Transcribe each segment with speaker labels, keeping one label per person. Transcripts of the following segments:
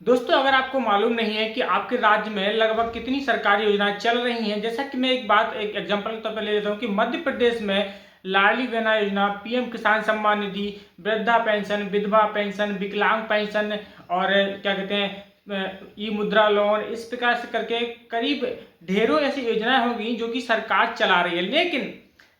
Speaker 1: दोस्तों, अगर आपको मालूम नहीं है कि आपके राज्य में लगभग कितनी सरकारी योजनाएं चल रही हैं, जैसा कि मैं एक एग्जांपल के तौर पर ले लेता हूं कि मध्य प्रदेश में लाडली बहना योजना, पीएम किसान सम्मान निधि, वृद्धा पेंशन, विधवा पेंशन, विकलांग पेंशन और क्या कहते हैं ई मुद्रा लोन, इस प्रकार से करके करीब ढेरों ऐसी योजनाएं होंगी जो कि सरकार चला रही है। लेकिन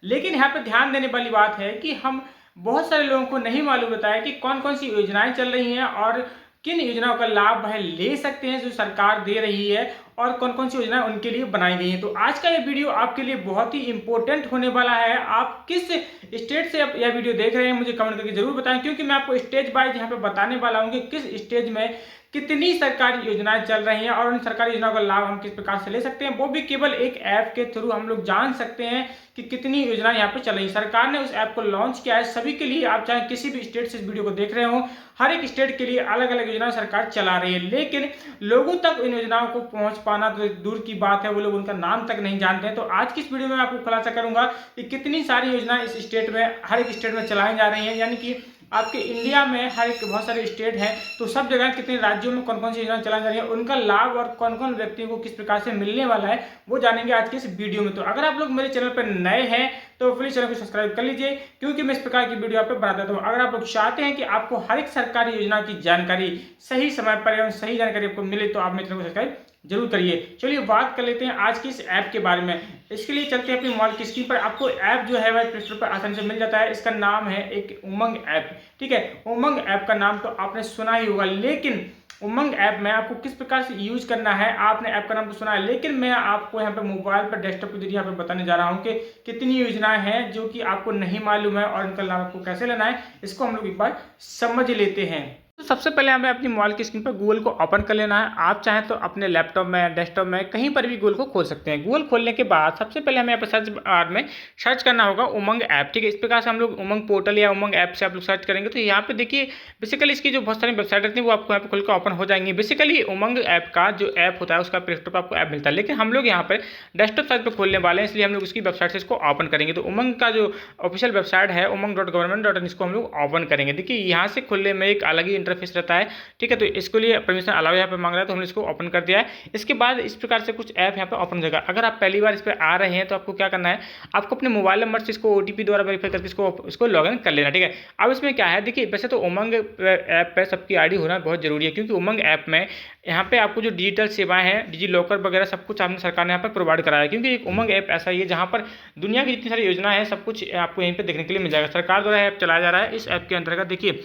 Speaker 1: लेकिन यहाँ पे ध्यान देने वाली बात है कि हम बहुत सारे लोगों को नहीं मालूम होता है कि कौन कौन सी योजनाएं चल रही हैं और किन योजनाओं का लाभ वह ले सकते हैं जो सरकार दे रही है और कौन कौन सी योजनाएं उनके लिए बनाई गई हैं। तो आज का ये वीडियो आपके लिए बहुत ही इंपॉर्टेंट होने वाला है। आप किस स्टेट से यह वीडियो देख रहे हैं मुझे कमेंट करके जरूर बताएं, क्योंकि मैं आपको स्टेज वाइज यहाँ पे बताने वाला हूँ कि किस स्टेज में कितनी सरकारी योजनाएं चल रही हैं और उन सरकारी योजनाओं का लाभ हम किस प्रकार से ले सकते हैं, वो भी केवल एक ऐप के थ्रू हम लोग जान सकते हैं कि कितनी योजनाएं यहाँ पे चल रही है। सरकार ने उस ऐप को लॉन्च किया है सभी के लिए। आप चाहे किसी भी स्टेट से इस वीडियो को देख रहे हो, हर एक स्टेट के लिए अलग अलग योजनाएं सरकार चला रही है, लेकिन लोगों तक इन योजनाओं को पहुंच पाना तो दूर की बात है, वो लोग उनका नाम तक नहीं जानते हैं। तो आज की इस वीडियो में आपको खुलासा करूंगा कि कितनी सारी योजनाएं इस स्टेट में, हर एक स्टेट में चलाई जा रही हैं, यानी कि आपके इंडिया में हर एक बहुत सारे स्टेट हैं, तो सब जगह कितने राज्यों में कौन कौन सी योजना चलाई जा रही है, उनका लाभ और कौन कौन व्यक्तियों को किस प्रकार से मिलने वाला है, वो जानेंगे आज के इस वीडियो में। तो अगर आप लोग मेरे चैनल पर नए हैं तो प्लीज चैनल को सब्सक्राइब कर लीजिए, क्योंकि मैं इस प्रकार की वीडियो आप पे बनाता हूं। अगर आप लोग चाहते हैं कि आपको हर एक सरकारी योजना की जानकारी सही समय पर एवं सही जानकारी आपको मिले, तो आप मेरे चैनल को सब्सक्राइब जरूर करिए। चलिए बात कर लेते हैं आज की इस ऐप के बारे में। इसके लिए चलते हैं अपनी मोबाइल की स्क्रीन पर। आपको ऐप जो है वह प्ले स्टोर पर आसानी से मिल जाता है। इसका नाम है एक उमंग ऐप। ठीक है, उमंग ऐप का नाम तो आपने सुना ही होगा, लेकिन उमंग ऐप में आपको किस प्रकार से यूज करना है, आपने ऐप का नाम तो सुना है, लेकिन मैं आपको यहाँ पे मोबाइल पर डेस्कटॉप के जरिए यहाँ पे बताने जा रहा हूँ कि कितनी योजनाएं हैं जो कि आपको नहीं मालूम है और इनका लाभ आपको कैसे लेना है, इसको हम लोग एक बार समझ लेते हैं। तो सबसे पहले हमें अपनी मोबाइल की स्क्रीन पर गूगल को ओपन कर लेना है। आप चाहें तो अपने लैपटॉप में, डेस्कटॉप में, कहीं पर भी गूगल को खोल सकते हैं। गूगल खोलने के बाद सबसे पहले हमें यहाँ पर सर्च बार में सर्च करना होगा उमंग ऐप। ठीक है, इस प्रकार से हम लोग उमंग पोर्टल या उमंग ऐप से आप लोग सर्च करेंगे तो यहाँ पे देखिए बेसिकली इसकी जो बहुत सारी वेबसाइट रहती है वो आपको यहाँ पे खुल कर ओपन हो जाएंगी। बेसिकली उमंग ऐप का जो ऐप होता है उसका प्ले स्टोर पर आपको ऐप मिलता है, लेकिन हम लोग यहाँ पर डेस्कटॉप साइट पर खोलने वाले हैं, इसलिए हम लोग उसकी वेबसाइट से इसको ओपन करेंगे। तो उमंग का जो ऑफिशियल वेबसाइट है umang.government.in, इसको हम लोग ओपन करेंगे। देखिए यहाँ से खुलने में एक अलग ही इंटरफेस रहता है। ठीक है, तो इसके लिए परमिशन अलाउ यहाँ पे मांग रहा है, तो हमने इसको ओपन कर दिया है। इसके बाद इस प्रकार से कुछ ऐप यहाँ पे ओपन हो जाएगा। अगर आप पहली बार इस पर आ रहे हैं तो आपको क्या करना है, आपको अपने मोबाइल नंबर से इसको ओटीपी द्वारा वेरीफाई करके इसको लॉगिन कर लेना। ठीक है, अब इसमें क्या है, देखिए वैसे तो उमंग ऐप पे सबकी आईडी होना बहुत जरूरी है, क्योंकि उमंग ऐप में यहाँ पे आपको जो डिजिटल सेवाएं हैं, डिजी लॉकर वगैरह सब कुछ आपने सरकार ने यहाँ पर प्रोवाइड कराया है, क्योंकि एक उमंग ऐप ऐसा ही है जहाँ पर दुनिया की जितनी सारी योजना है सब कुछ आपको यहीं पे देखने के लिए मिल जाएगा। सरकार द्वारा ऐप चलाया जा रहा है। इस ऐप के अंतर्गत देखिए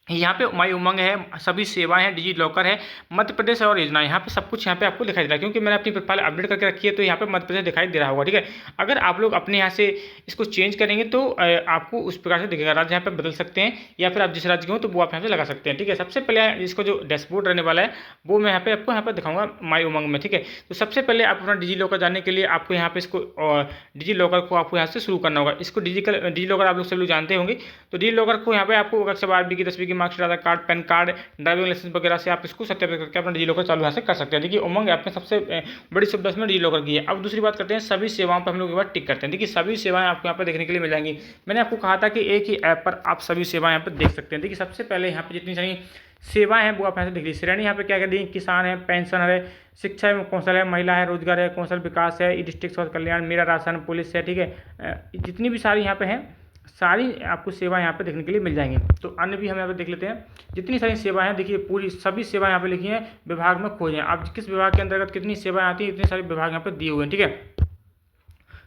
Speaker 1: यहाँ पे माई उमंग है, सभी सेवाएं हैं, डिजी लॉकर है, मध्य प्रदेश और योजना, यहाँ पे सब कुछ यहाँ पे आपको दिखाई दे रहा है, क्योंकि मैंने अपनी प्रोफाइल अपडेट करके रखी है तो यहाँ पे मध्य प्रदेश दिखाई दे रहा होगा। ठीक है, अगर आप लोग अपने यहाँ से इसको चेंज करेंगे तो आपको उस प्रकार से दिखेगा। राज्य यहाँ पे बदल सकते हैं या फिर आप जिस राज्य के हो तो वो आप यहाँ पे लगा सकते हैं। ठीक है, सबसे पहले इसको जो डैशबोर्ड रहने वाला है वो मैं आपको यहाँ पर दिखाऊंगा माई उमंग में। ठीक है, तो सबसे पहले आप अपना डिजी लॉकर जानने के लिए आपको यहाँ पे इसको डिजी लॉकर को आपको यहाँ से शुरू करना होगा। इसको डिजी लॉकर आप लोग सब लोग जानते होंगे, तो डिजी लॉकर को यहाँ पे आपको अक्सर 12वीं की 10वीं की marksheet, Aadhaar card, PAN card, driving licence वगैरह से आप इसको सत्यापित करके अपना डिजी लॉकर चालू यहाँ से कर सकते हैं। देखिए उमंग ऐप में सबसे बड़ी सुविधा इसमें डिजी लॉकर की है। अब दूसरी बात करते हैं, सभी सेवाओं पर हम लोग एक बार टिक करते हैं। देखिए सभी सेवाएं आपको यहाँ पर देखने के लिए मिल जाएंगी। मैंने आपको कहा था कि एक ही ऐप पर आप सभी सेवाएं यहाँ पर देख सकते हैं। देखिए सबसे पहले यहाँ पर जितनी सारी सेवाएं हैं वो आप यहाँ से देख लीजिए। श्रेणी यहाँ पे क्या कर दी, किसान है, पेंशन है, शिक्षा एवं कौशल है, महिला है, रोजगार है, कौशल विकास है, ई डिस्ट्रिक्ट स्वास्थ्य कल्याण, मेरा राशन, पुलिस है। ठीक है, जितनी भी सारी यहाँ पे हैं सारी आपको सेवा यहाँ पे देखने के लिए मिल जाएंगी। तो अन्य भी हम यहाँ पे देख लेते हैं। जितनी सारी सेवाएं हैं देखिए पूरी सभी सेवाएं यहाँ पे लिखी हैं, विभाग में खोजें। आप किस विभाग के अंतर्गत कितनी सेवाएं आती हैं, इतने सारे विभाग यहाँ पे दिए हुए हैं। ठीक है,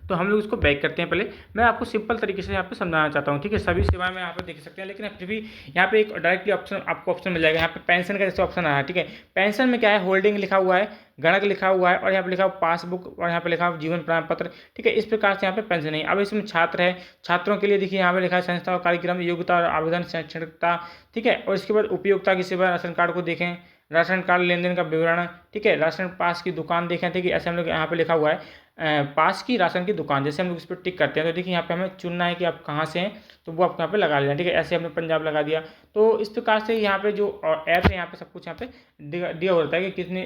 Speaker 1: तो हम लोग इसको बैक करते हैं। पहले मैं आपको सिंपल तरीके से यहाँ पे समझाना चाहता हूँ। ठीक है, सभी सेवाएं में यहाँ पे देख सकते हैं, लेकिन फिर भी यहाँ पे एक डायरेक्टली ऑप्शन आपको ऑप्शन मिल जाएगा। यहाँ पे पेंशन का जैसे ऑप्शन आया है। ठीक है, पेंशन में क्या है, होल्डिंग लिखा हुआ है, गणक लिखा हुआ है और यहाँ पे लिखा हुआ पासबुक और यहाँ पे लिखा हुआ जीवन प्रमाण पत्र। ठीक है, इस प्रकार से यहाँ पे पेंशन नहीं। अब इसमें छात्र है, छात्रों के लिए देखिए यहाँ पे लिखा है संस्था और कार्यक्रम, योग्यता और आवेदन, शैक्षणिकता। ठीक है, और इसके बाद उपयोगिता की सेवा, राशन कार्ड को देखें, राशन कार्ड लेन देन का विवरण। ठीक है, राशन पास की दुकान देखें। ठीक है, ऐसे हम लोग यहाँ पे लिखा हुआ है पास की राशन की दुकान, जैसे हम लोग इस पर टिक करते हैं तो देखिए यहाँ पे हमें चुनना है कि आप कहाँ से हैं, तो वो आपको यहाँ पे लगा लेना। ठीक है, ऐसे हमने पंजाब लगा दिया। तो इस प्रकार से यहाँ पे जो ऐप है यहाँ पे सब कुछ यहाँ पे दिया होता है कि कितनी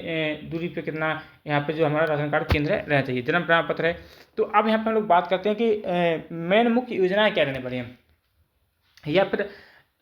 Speaker 1: दूरी पे कितना यहाँ पे जो हमारा राशन कार्ड केंद्र है रहना चाहिए, जन्म प्रमाण पत्र है। तो अब यहाँ पे हम लोग बात करते हैं कि मेन मुख्य योजनाएं क्या रहने वाली हैं, या फिर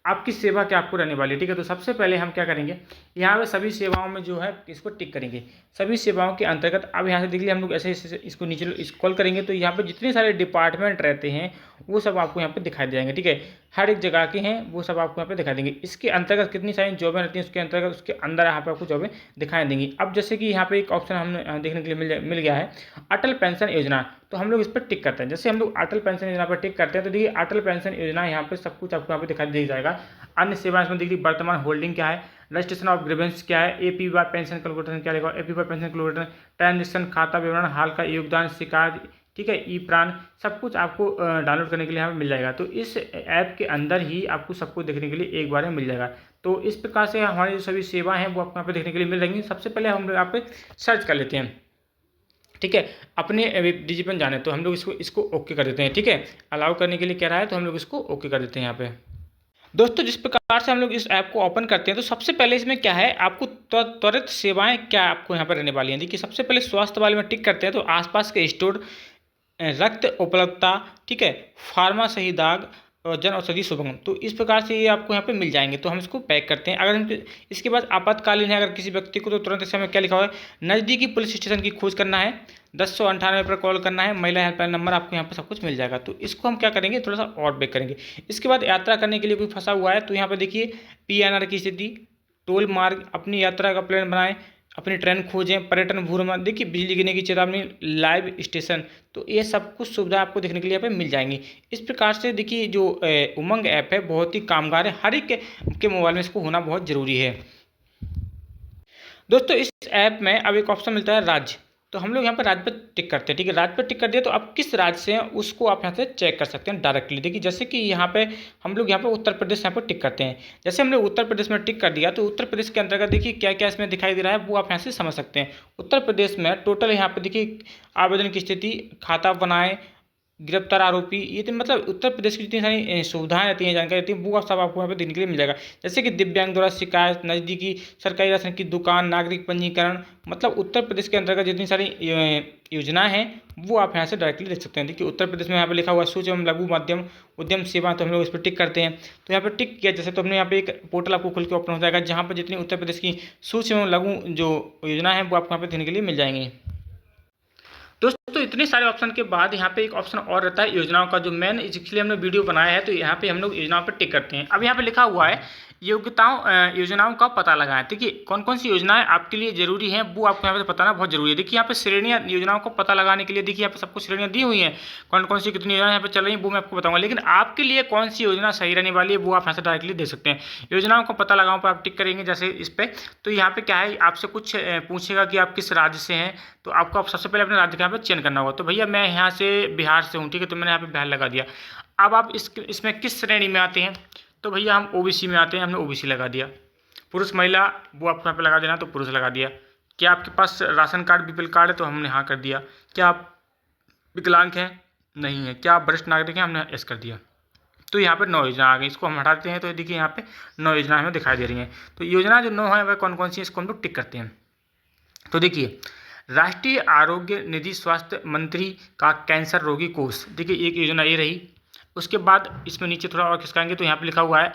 Speaker 1: आपकी सेवा क्या आपको रहने वाली है। ठीक है, तो सबसे पहले हम क्या करेंगे, यहाँ पे सभी सेवाओं में जो है इसको टिक करेंगे। सभी सेवाओं के अंतर्गत अब यहाँ से देख लिया हम लोग ऐसे इसको नीचे स्क्रॉल करेंगे तो यहाँ पे जितने सारे डिपार्टमेंट रहते हैं वो सब आपको यहाँ पे दिखाई दे जाएंगे। ठीक है, हर एक जगह के हैं वो सब आपको यहाँ पे दिखाई देंगे। इसके अंतर्गत कितनी सारी जॉबें रहती हैं उसके अंतर्गत उसके अंदर यहाँ पे आपको जॉबें दिखाई देंगी। अब जैसे कि यहाँ पे एक ऑप्शन हमें देखने के लिए मिल गया है अटल पेंशन योजना, तो हम लोग इस पर टिक करते हैं। जैसे हम लोग अटल पेंशन योजना पर टिक करते हैं तो देखिए अटल पेंशन योजना यहाँ पे सब कुछ आपको यहाँ पे दिखाई दे जाएगा। अन्य सेवा इसमें देखिए वर्तमान होल्डिंग क्या है, रजिस्ट्रेशन ऑफ ग्रीवेंस क्या है, एपीवाई पेंशन कैलकुलेटर क्या लिखा, एपीवाई पेंशन कैलकुलेटर, ट्रांजेक्शन खाता विवरण, हाल का योगदान, शिकायत, ठीक है, ई प्राण, सब कुछ आपको डाउनलोड करने के लिए यहाँ पे मिल जाएगा। तो इस ऐप के अंदर ही आपको सब कुछ देखने के लिए एक बार में मिल जाएगा। तो इस प्रकार से हमारी जो सभी सेवा हैं वो आपको यहाँ पे देखने के लिए मिल जाएंगी। सबसे पहले हम लोग यहाँ पे सर्च कर लेते हैं। ठीक है, अपने डिजिपन जाने तो हम लोग इसको ओके कर देते हैं। ठीक है, अलाउ करने के लिए कह रहा है तो हम लोग इसको ओके कर देते हैं यहाँ पे। दोस्तों जिस प्रकार से हम लोग इस ऐप को ओपन करते हैं तो सबसे पहले इसमें क्या है, आपको त्वरित सेवाएं क्या आपको यहाँ पर रहने वाली हैं। देखिए सबसे पहले स्वास्थ्य वाले में टिक करते हैं तो आसपास के स्टोर, रक्त उपलब्धता, ठीक है, फार्मा सही दाग और जन औषधि शुभंग, तो इस प्रकार से ये आपको यहाँ पे मिल जाएंगे। तो हम इसको पैक करते हैं। अगर हम इसके बाद आपातकालीन है अगर किसी व्यक्ति को, तो तुरंत इस समय क्या लिखा हुआ है, नज़दीकी पुलिस स्टेशन की खोज करना है, 1098 पर कॉल करना है, महिला हेल्पलाइन नंबर आपको यहाँ पर सब कुछ मिल जाएगा। तो इसको हम क्या करेंगे, थोड़ा सा और बैक करेंगे। इसके बाद यात्रा करने के लिए कोई फंसा हुआ है तो यहाँ पर देखिए PNR की स्थिति, टोल मार्ग, अपनी यात्रा का प्लान बनाएं, अपनी ट्रेन खोजें, पर्यटन भूरमण, देखिए बिजली गिरने की चेतावनी, लाइव स्टेशन, तो ये सब कुछ सुविधा आपको देखने के लिए यहाँ पे मिल जाएंगी। इस प्रकार से देखिए जो उमंग ऐप है बहुत ही कामगार है, हर एक के मोबाइल में इसको होना बहुत ज़रूरी है। दोस्तों इस ऐप में अब एक ऑप्शन मिलता है राज्य, तो हम लोग यहाँ पर राज्य पर टिक करते हैं। ठीक है, राज्य पर टिक कर दिया तो आप किस राज्य से हैं उसको आप यहाँ से चेक कर सकते हैं डायरेक्टली। देखिए जैसे कि यहाँ पे हम लोग यहाँ पे उत्तर प्रदेश यहाँ पर टिक करते हैं। जैसे हम लोग उत्तर प्रदेश में टिक कर दिया तो उत्तर प्रदेश के अंतर्गत देखिए क्या क्या इसमें दिखाई दे रहा है वो आप यहाँ से समझ सकते हैं। उत्तर प्रदेश में टोटल यहाँ पर देखिए आवेदन की स्थिति, खाता बनाए, गिरफ्तार आरोपी, ये तो मतलब उत्तर प्रदेश की जितनी सारी सुविधाएं रहती हैं, जानकारी रहती है, वो सब आपको यहाँ पे देखने के लिए मिल जाएगा। जैसे कि दिव्यांग द्वारा शिकायत, नज़दीकी सरकारी राशन की दुकान, नागरिक पंजीकरण, मतलब उत्तर प्रदेश के अंतर्गत जितनी सारी योजनाएं हैं वो आप यहाँ से डायरेक्टली देख सकते हैं। देखिए उत्तर प्रदेश में यहाँ पे लिखा हुआ है सूक्ष्म लघु मध्यम उद्यम सेवा, तो हम लोग इस पर टिक करते हैं। तो यहाँ पर टिक किया जैसे तो हमने यहाँ पे एक पोर्टल आपको खुल के ओपन हो जाएगा जहाँ पर जितनी उत्तर प्रदेश की सूक्ष्म लघु जो योजना है वो आपको यहाँ पे देखने के लिए मिल जाएंगी। दोस्तों इतने सारे ऑप्शन के बाद यहाँ पे एक ऑप्शन और रहता है योजनाओं का, जो मैंने इसलिए हमने वीडियो बनाया है। तो यहाँ पे हम लोग योजनाओं पर टिक करते हैं। अब यहाँ पे लिखा हुआ है योजनाओं का पता लगाएं। देखिए कौन कौन सी योजनाएं आपके लिए जरूरी हैं वो आपको यहाँ पे बताना बहुत जरूरी है। देखिए यहाँ पे श्रेणियाँ योजनाओं को पता लगाने के लिए देखिए यहाँ पे सबको श्रेणियाँ दी हुई हैं, कौन कौन सी कितनी योजनाएं यहाँ पे चल रही हैं वो मैं आपको बताऊंगा। लेकिन आपके लिए कौन सी योजना सही रहने वाली है वो आप यहाँ से डायरेक्टली देख सकते हैं। योजनाओं को पता लगाओ पर आप टिक करेंगे जैसे इस पर, तो यहाँ पे क्या है आपसे कुछ पूछेगा कि आप किस राज्य से हैं, तो आपको आप सबसे पहले अपने राज्य का यहाँ पे चयन करना होगा। तो भैया मैं यहाँ से बिहार से हूँ, ठीक है, तो मैंने यहाँ पे बिहार लगा दिया। अब आप इसमें किस श्रेणी में आते हैं, तो भैया हम OBC में आते हैं, हमने OBC लगा दिया। पुरुष महिला वो आपको यहाँ पे लगा देना, तो पुरुष लगा दिया। क्या आपके पास राशन कार्ड BPL कार्ड है, तो हमने हाँ कर दिया। क्या आप विकलांग हैं, नहीं है। क्या आप वरिष्ठ नागरिक हैं, हमने यस कर दिया। तो यहाँ पर 9 योजना आ गई, इसको हम हटाते हैं तो देखिए यहाँ पे 9 योजना हमें दिखाई दे रही हैं। तो योजना जो 9 है वह कौन कौन सी है इसको हम लोग टिक करते हैं। तो देखिए राष्ट्रीय आरोग्य निधि स्वास्थ्य मंत्री का कैंसर रोगी कोष, देखिए एक योजना ये रही। उसके बाद इसमें नीचे थोड़ा और खिसकाएंगे तो यहाँ पे लिखा हुआ है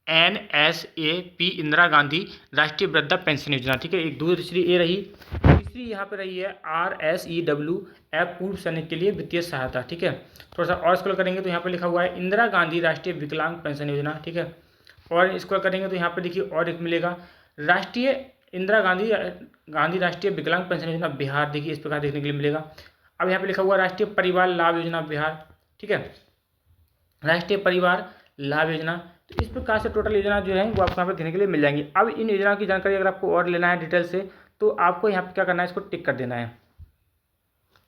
Speaker 1: NSAP इंदिरा गांधी राष्ट्रीय वृद्धा पेंशन योजना, ठीक है, एक दूसरी ये रही। तीसरी यहाँ पे रही है RSEW ऐप पूर्व सैनिक के लिए वित्तीय सहायता, ठीक है। थोड़ा सा और स्क्रॉल करेंगे तो यहाँ पे लिखा हुआ है इंदिरा गांधी राष्ट्रीय विकलांग पेंशन योजना, ठीक है। और स्क्रॉल करेंगे तो यहाँ पे देखिए और एक मिलेगा राष्ट्रीय इंदिरा गांधी राष्ट्रीय विकलांग पेंशन योजना बिहार, देखिए इस प्रकार देखने के लिए मिलेगा। अब यहाँ पे लिखा हुआ राष्ट्रीय परिवार लाभ योजना बिहार, ठीक है, राष्ट्रीय परिवार लाभ योजना। तो इस प्रकार से टोटल योजना जो है वो आपको यहाँ पे देखने के लिए मिल जाएंगी। अब इन योजनाओं की जानकारी अगर आपको और लेना है डिटेल से तो आपको यहाँ पे क्या करना है, इसको टिक कर देना है,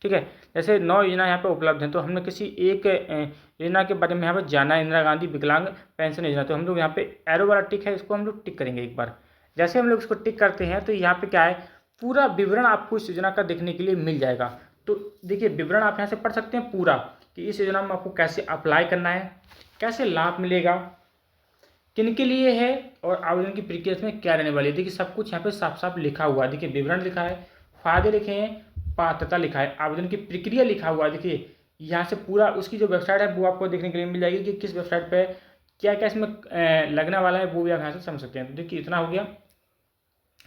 Speaker 1: ठीक है। जैसे 9 योजना यहाँ पे उपलब्ध हैं तो हमने किसी एक योजना के बारे में यहाँ पर जाना है, इंदिरा गांधी विकलांग पेंशन योजना, तो हम लोग यहाँ पे एरो वाला टिक है इसको हम लोग टिक करेंगे एक बार। जैसे हम लोग इसको टिक करते हैं तो यहाँ पे क्या है पूरा विवरण आपको इस योजना का देखने के लिए मिल जाएगा। तो देखिए विवरण आप यहाँ से पढ़ सकते हैं पूरा कि इस योजना में आपको कैसे अप्लाई करना है, कैसे लाभ मिलेगा, किन के लिए है और आवेदन की प्रक्रिया इसमें क्या रहने वाली है। देखिए सब कुछ यहाँ पे साफ साफ लिखा हुआ है। देखिए विवरण लिखा है, फायदे लिखे हैं, पात्रता लिखा है, आवेदन की प्रक्रिया लिखा हुआ है। देखिए यहाँ से पूरा उसकी जो वेबसाइट है वो आपको देखने के लिए मिल जाएगी कि किस वेबसाइट पे क्या क्या इसमें लगने वाला है वो भी आप यहाँ से समझ सकते हैं। तो देखिए इतना हो गया।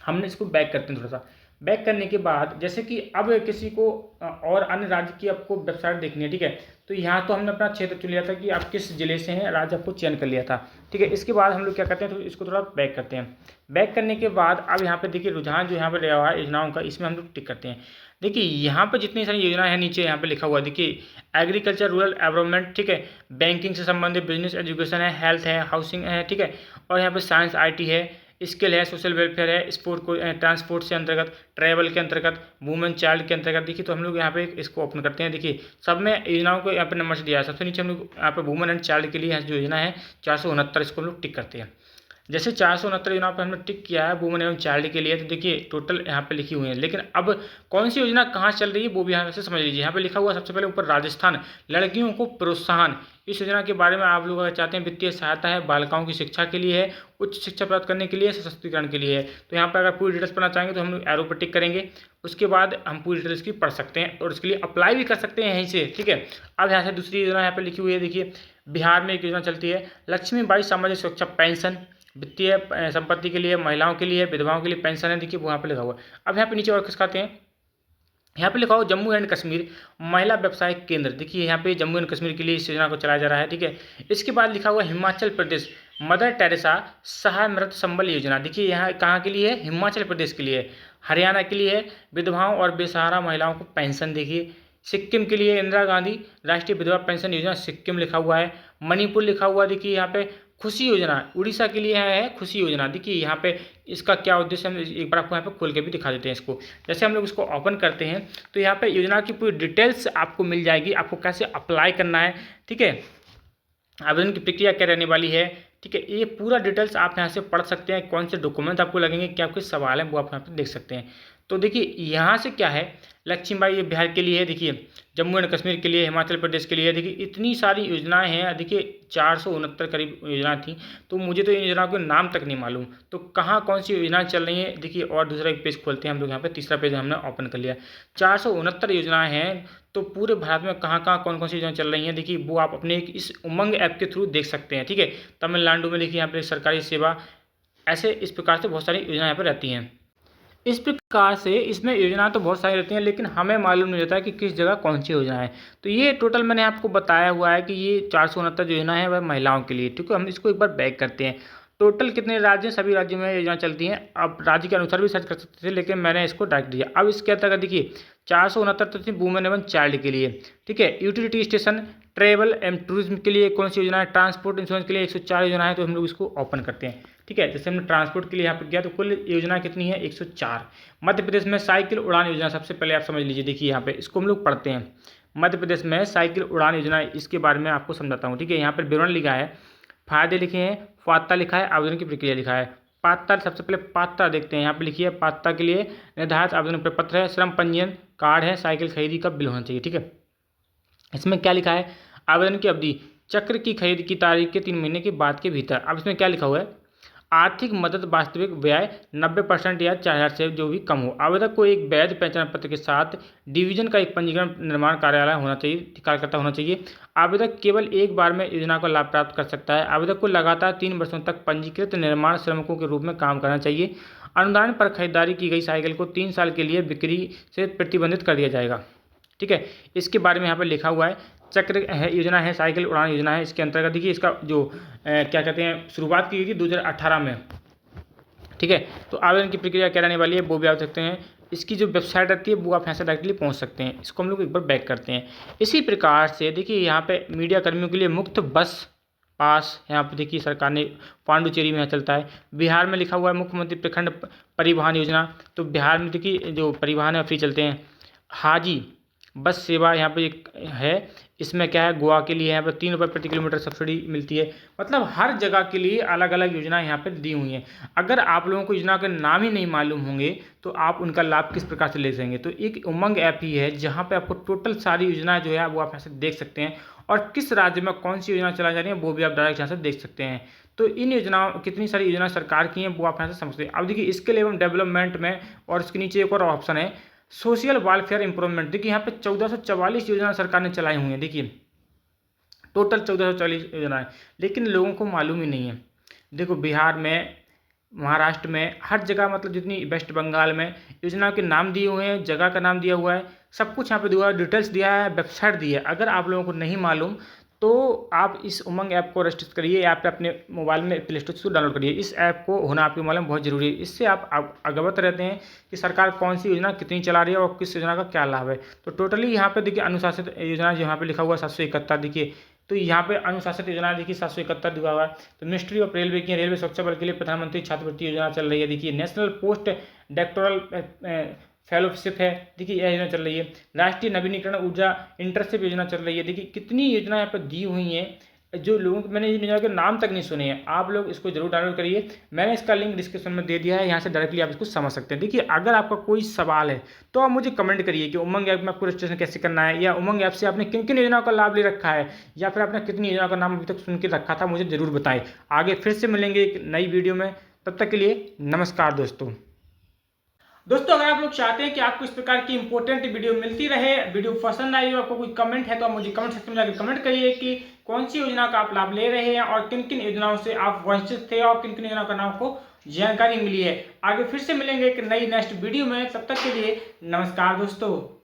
Speaker 1: हमने इसको बैक करते हैं थोड़ा सा। बैक करने के बाद जैसे कि अब किसी को और अन्य राज्य की आपको वेबसाइट देखनी है, ठीक है। तो यहाँ तो हमने अपना क्षेत्र चुन लिया था कि आप किस जिले से हैं, राज्य आपको चयन कर लिया था, ठीक है। इसके बाद हम लोग क्या करते हैं, तो इसको थोड़ा बैक करते हैं। बैक करने के बाद अब यहाँ पे देखिए रुझान जो यहाँ पे लिया हुआ है योजनाओं का, इसमें हम लोग टिक करते हैं। देखिए यहाँ पर जितनी सारी योजनाएं हैं नीचे यहाँ पे लिखा हुआ है, देखिए एग्रीकल्चर रूरल एनवायरनमेंट, ठीक है, बैंकिंग से संबंधित, बिजनेस एजुकेशन है, हेल्थ है, हाउसिंग है, ठीक है, और यहाँ पे साइंस IT है, स्किल है, सोशल वेलफेयर है, स्पोर्ट को ट्रांसपोर्ट से अंतर्गत, ट्रैवल के अंतर्गत, वुमेन चाइल्ड के अंतर्गत। देखिए तो हम लोग यहाँ पे इसको ओपन करते हैं। देखिए सब में योजनाओं को यहाँ पे नंबर से दिया है। सबसे नीचे हम लोग यहाँ पे वुमेन एंड चाइल्ड के लिए यहाँ जो योजना है 469, इसको हम लोग टिक करते हैं। जैसे 469 योजना पर हमने टिक किया है वुमेन एवं चाइल्ड के लिए, तो देखिए टोटल यहाँ पे लिखी हुई है। लेकिन अब कौन सी योजना कहाँ चल रही है वो भी यहाँ से समझ लीजिए। यहाँ पे लिखा हुआ सबसे पहले ऊपर राजस्थान लड़कियों को प्रोत्साहन। इस योजना के बारे में आप लोग अगर चाहते हैं वित्तीय सहायता है, बालिकाओं की शिक्षा के लिए है, उच्च शिक्षा प्राप्त करने के लिए, सशक्तिकरण के लिए है। तो यहाँ पर अगर पूरी डिटेल्स पढ़ना चाहेंगे तो हम लोग एरो पर टिक करेंगे। उसके बाद हम पूरी डिटेल्स की पढ़ सकते हैं और इसके लिए अप्लाई भी कर सकते हैं यहीं से, ठीक है। अब यहाँ से दूसरी योजना यहाँ पर लिखी हुई है। देखिए बिहार में एक योजना चलती है लक्ष्मीबाई सामाजिक सुरक्षा पेंशन, वित्तीय संपत्ति के लिए, महिलाओं के लिए, विधवाओं के लिए पेंशन है। देखिए वो यहाँ पे लिखा हुआ है। अब यहाँ पे नीचे और खिसकाते हैं, यहाँ पे लिखा हुआ जम्मू एंड कश्मीर महिला व्यवसाय केंद्र। देखिए यहाँ पे जम्मू एंड कश्मीर के लिए इस योजना को चलाया जा रहा है, ठीक है। इसके बाद लिखा हुआ हिमाचल प्रदेश मदर टेरेसा सहाय मृत संबल योजना। देखिए यहाँ कहाँ के लिए है, हिमाचल प्रदेश के लिए, हरियाणा के लिए है, विधवाओं और बेसहारा महिलाओं को पेंशन। देखिए सिक्किम के लिए इंदिरा गांधी राष्ट्रीय विधवा पेंशन योजना सिक्किम लिखा हुआ है। मणिपुर लिखा हुआ, देखिए यहाँ पे खुशी योजना, उड़ीसा के लिए है खुशी योजना। देखिए यहाँ पे इसका क्या उद्देश्य हम एक बार आपको यहाँ पे खोल के भी दिखा देते हैं इसको। जैसे हम लोग इसको ओपन करते हैं तो यहाँ पे योजना की पूरी डिटेल्स आपको मिल जाएगी, आपको कैसे अप्लाई करना है, ठीक है, आवेदन की प्रक्रिया क्या रहने वाली है, ठीक है। ये पूरा डिटेल्स आप यहाँ से पढ़ सकते हैं, कौन से डॉक्यूमेंट आपको लगेंगे, क्या कुछ सवाल हैं वो आप यहाँ पे देख सकते हैं। तो देखिए यहाँ से क्या है, लक्ष्मीबाई ये बिहार के लिए है, देखिए जम्मू एंड कश्मीर के लिए, हिमाचल प्रदेश के लिए, देखिए इतनी सारी योजनाएं हैं। देखिए 469 करीब योजना थी, तो मुझे तो इन योजनाओं के नाम तक नहीं मालूम, तो कहाँ कौन सी योजनाएं चल रही हैं। देखिए और दूसरा एक पेज खोलते हैं हम लोग, यहाँ पे तीसरा पेज हमने ओपन कर लिया। 469 योजनाएं हैं, तो पूरे भारत में कहाँ कहाँ कौन कौन सी योजनाएं चल रही हैं, देखिए वो आप अपने इस उमंग ऐप के थ्रू देख सकते हैं, ठीक है। तमिलनाडु में देखिए यहाँ पे सरकारी सेवा, ऐसे इस प्रकार से बहुत सारी योजनाएं यहाँ पर रहती हैं। इस प्रकार से इसमें योजना तो बहुत सारी रहती हैं, लेकिन हमें मालूम नहीं रहता कि किस जगह कौन सी योजना है। तो ये टोटल मैंने आपको बताया हुआ है कि ये 469 योजना है वह महिलाओं के लिए, ठीक है। हम इसको एक बार बैक करते हैं। टोटल कितने राज्य हैं, सभी राज्यों में योजना चलती हैं। आप राज्य के अनुसार भी सर्च कर सकते थे, लेकिन मैंने इसको डायरेक्ट दिया। अब इसके अंतर्गत देखिए 469 तो थी वुमेन एवं चाइल्ड के लिए, ठीक है। Utility station, travel and tourism के लिए कौन सी योजना है, ट्रांसपोर्ट इंश्योरेंस के लिए 104 योजना है। तो हम लोग इसको ओपन करते हैं, ठीक है। जैसे हमने ट्रांसपोर्ट के लिए यहाँ पर गया तो कुल योजना कितनी है, 104। मध्य प्रदेश में साइकिल उड़ान योजना सबसे पहले आप समझ लीजिए। देखिए यहाँ पे इसको हम लोग पढ़ते हैं। मध्य प्रदेश में साइकिल उड़ान योजना, इसके बारे में आपको समझाता हूँ, ठीक है। यहाँ पर विवरण लिखा है, फायदे लिखे हैं, पात्रता लिखा है, आवेदन की प्रक्रिया लिखा है। पात्रता, सबसे पहले पात्रता देखते हैं। यहाँ पे लिखिए पात्रता के लिए निर्धारित आवेदन प्रपत्र है, श्रम पंजीयन कार्ड है, साइकिल खरीदी का बिल होना चाहिए, ठीक है। इसमें क्या लिखा है, आवेदन की अवधि चक्र की खरीद की तारीख के 3 महीने के बाद के भीतर। अब इसमें क्या लिखा हुआ है, आर्थिक मदद वास्तविक व्यय 90% या 4000 से जो भी कम हो। आवेदक को एक वैध पहचान पत्र के साथ डिवीजन का एक पंजीकरण निर्माण कार्यालय होना चाहिए, कार्यकर्ता होना चाहिए। आवेदक केवल एक बार में योजना का लाभ प्राप्त कर सकता है। आवेदक को लगातार 3 वर्षों तक पंजीकृत निर्माण श्रमिकों के रूप में काम करना चाहिए। अनुदान पर खरीदारी की गई साइकिल को 3 साल के लिए बिक्री से प्रतिबंधित कर दिया जाएगा, ठीक है। इसके बारे में यहाँ पर लिखा हुआ है, चक्र है योजना है, साइकिल उड़ान योजना है। इसके अंतर्गत देखिए इसका जो क्या कहते हैं शुरुआत की गई थी 2018 में, ठीक है। तो आवेदन की प्रक्रिया क्या रहने वाली है वो भी आप सकते हैं। इसकी जो वेबसाइट रहती है वो आप यहाँ से डायरेक्टली पहुँच सकते हैं। इसको हम लोग एक बार बैक करते हैं। इसी प्रकार से देखिए यहाँ पे मीडिया कर्मियों के लिए मुफ्त बस पास, यहाँ पे देखिए सरकार ने पांडुचेरी में चलता है। बिहार में लिखा हुआ है मुख्यमंत्री प्रखंड परिवहन योजना, तो बिहार में देखिए जो परिवहन है फ्री चलते हैं। हाजी बस सेवा यहाँ पे एक है, इसमें क्या है गोवा के लिए यहाँ पर 3 रुपये प्रति किलोमीटर सब्सिडी मिलती है। मतलब हर जगह के लिए अलग अलग योजनाएं यहाँ पर दी हुई हैं। अगर आप लोगों को योजना के नाम ही नहीं मालूम होंगे तो आप उनका लाभ किस प्रकार से ले सकेंगे। तो एक उमंग ऐप ही है जहाँ पे आपको टोटल सारी योजनाएं जो है वो आप यहाँ से देख सकते हैं, और किस राज्य में कौन सी योजना चलाई जा रही है वो भी आप डायरेक्ट यहाँ से देख सकते हैं। तो इन योजनाओं, कितनी सारी योजना सरकार की हैं वो आप यहाँ से समझते हैं। अब देखिए स्किल एवं डेवलपमेंट में, और इसके नीचे एक और ऑप्शन है सोशल वेलफेयर इंप्रूवमेंट। देखिए यहाँ पे 1444 योजना सरकार ने चलाई हुई है। देखिए टोटल 1440 योजनाएं, लेकिन लोगों को मालूम ही नहीं है। देखो बिहार में, महाराष्ट्र में, हर जगह मतलब जितनी, वेस्ट बंगाल में योजना के नाम दिए हुए हैं, जगह का नाम दिया हुआ है, सब कुछ यहाँ पे दिया हुआ है, डिटेल्स दिया है, वेबसाइट दी है। अगर आप लोगों को नहीं मालूम तो आप इस उमंग ऐप को रजिस्टर करिए, ऐप पे अपने मोबाइल में प्ले स्टोर से डाउनलोड करिए। इस ऐप को होना आपके मोबाइल में बहुत ज़रूरी है। इससे आप अवगत रहते हैं कि सरकार कौन सी योजना कितनी चला रही है और किस योजना का क्या लाभ है। तो टोटली यहाँ पे देखिए अनुशासित योजना, जो यहाँ पे लिखा हुआ है 771, देखिए तो यहाँ पे अनुशासित योजना देखिए 771 दिखा हुआ है। तो मिनिस्ट्री ऑफ रेलवे की, रेलवे सुरक्षा बल के लिए प्रधानमंत्री छात्रवृत्ति योजना चल रही है। देखिए नेशनल पोस्ट डॉक्टोरल फेलोशिप है, देखिए यह योजना चल रही है। राष्ट्रीय नवीनीकरण ऊर्जा इंटर्नशिप योजना चल रही है। देखिए कितनी योजना यहाँ पर दी हुई हैं, जो लोगों को, मैंने इन योजना के नाम तक नहीं सुने हैं। आप लोग इसको जरूर डाउनलोड करिए, मैंने इसका लिंक डिस्क्रिप्शन में दे दिया है, यहाँ से डायरेक्टली आप इसको समझ सकते हैं। देखिए अगर आपका कोई सवाल है तो आप मुझे कमेंट करिए कि उमंग ऐप में आपको रजिस्ट्रेशन कैसे करना है, या उमंग ऐप से आपने किन किन योजनाओं का लाभ ले रखा है, या फिर आपने कितनी योजनाओं का नाम अभी तक सुन के रखा था, मुझे जरूर बताएं। आगे फिर से मिलेंगे एक नई वीडियो में, तब तक के लिए नमस्कार दोस्तों। अगर आप लोग चाहते हैं कि आपको इस प्रकार की इंपॉर्टेंट वीडियो मिलती रहे, वीडियो पसंद आई हो, आपको कोई कमेंट है तो आप मुझे कमेंट सेक्शन में जाकर कमेंट करिए कि कौन सी योजना का आप लाभ ले रहे हैं और किन किन योजनाओं से आप वंचित थे और किन किन योजनाओं का नाम आपको जानकारी मिली है। आगे फिर से मिलेंगे एक नई नेक्स्ट वीडियो में, तब तक के लिए नमस्कार दोस्तों।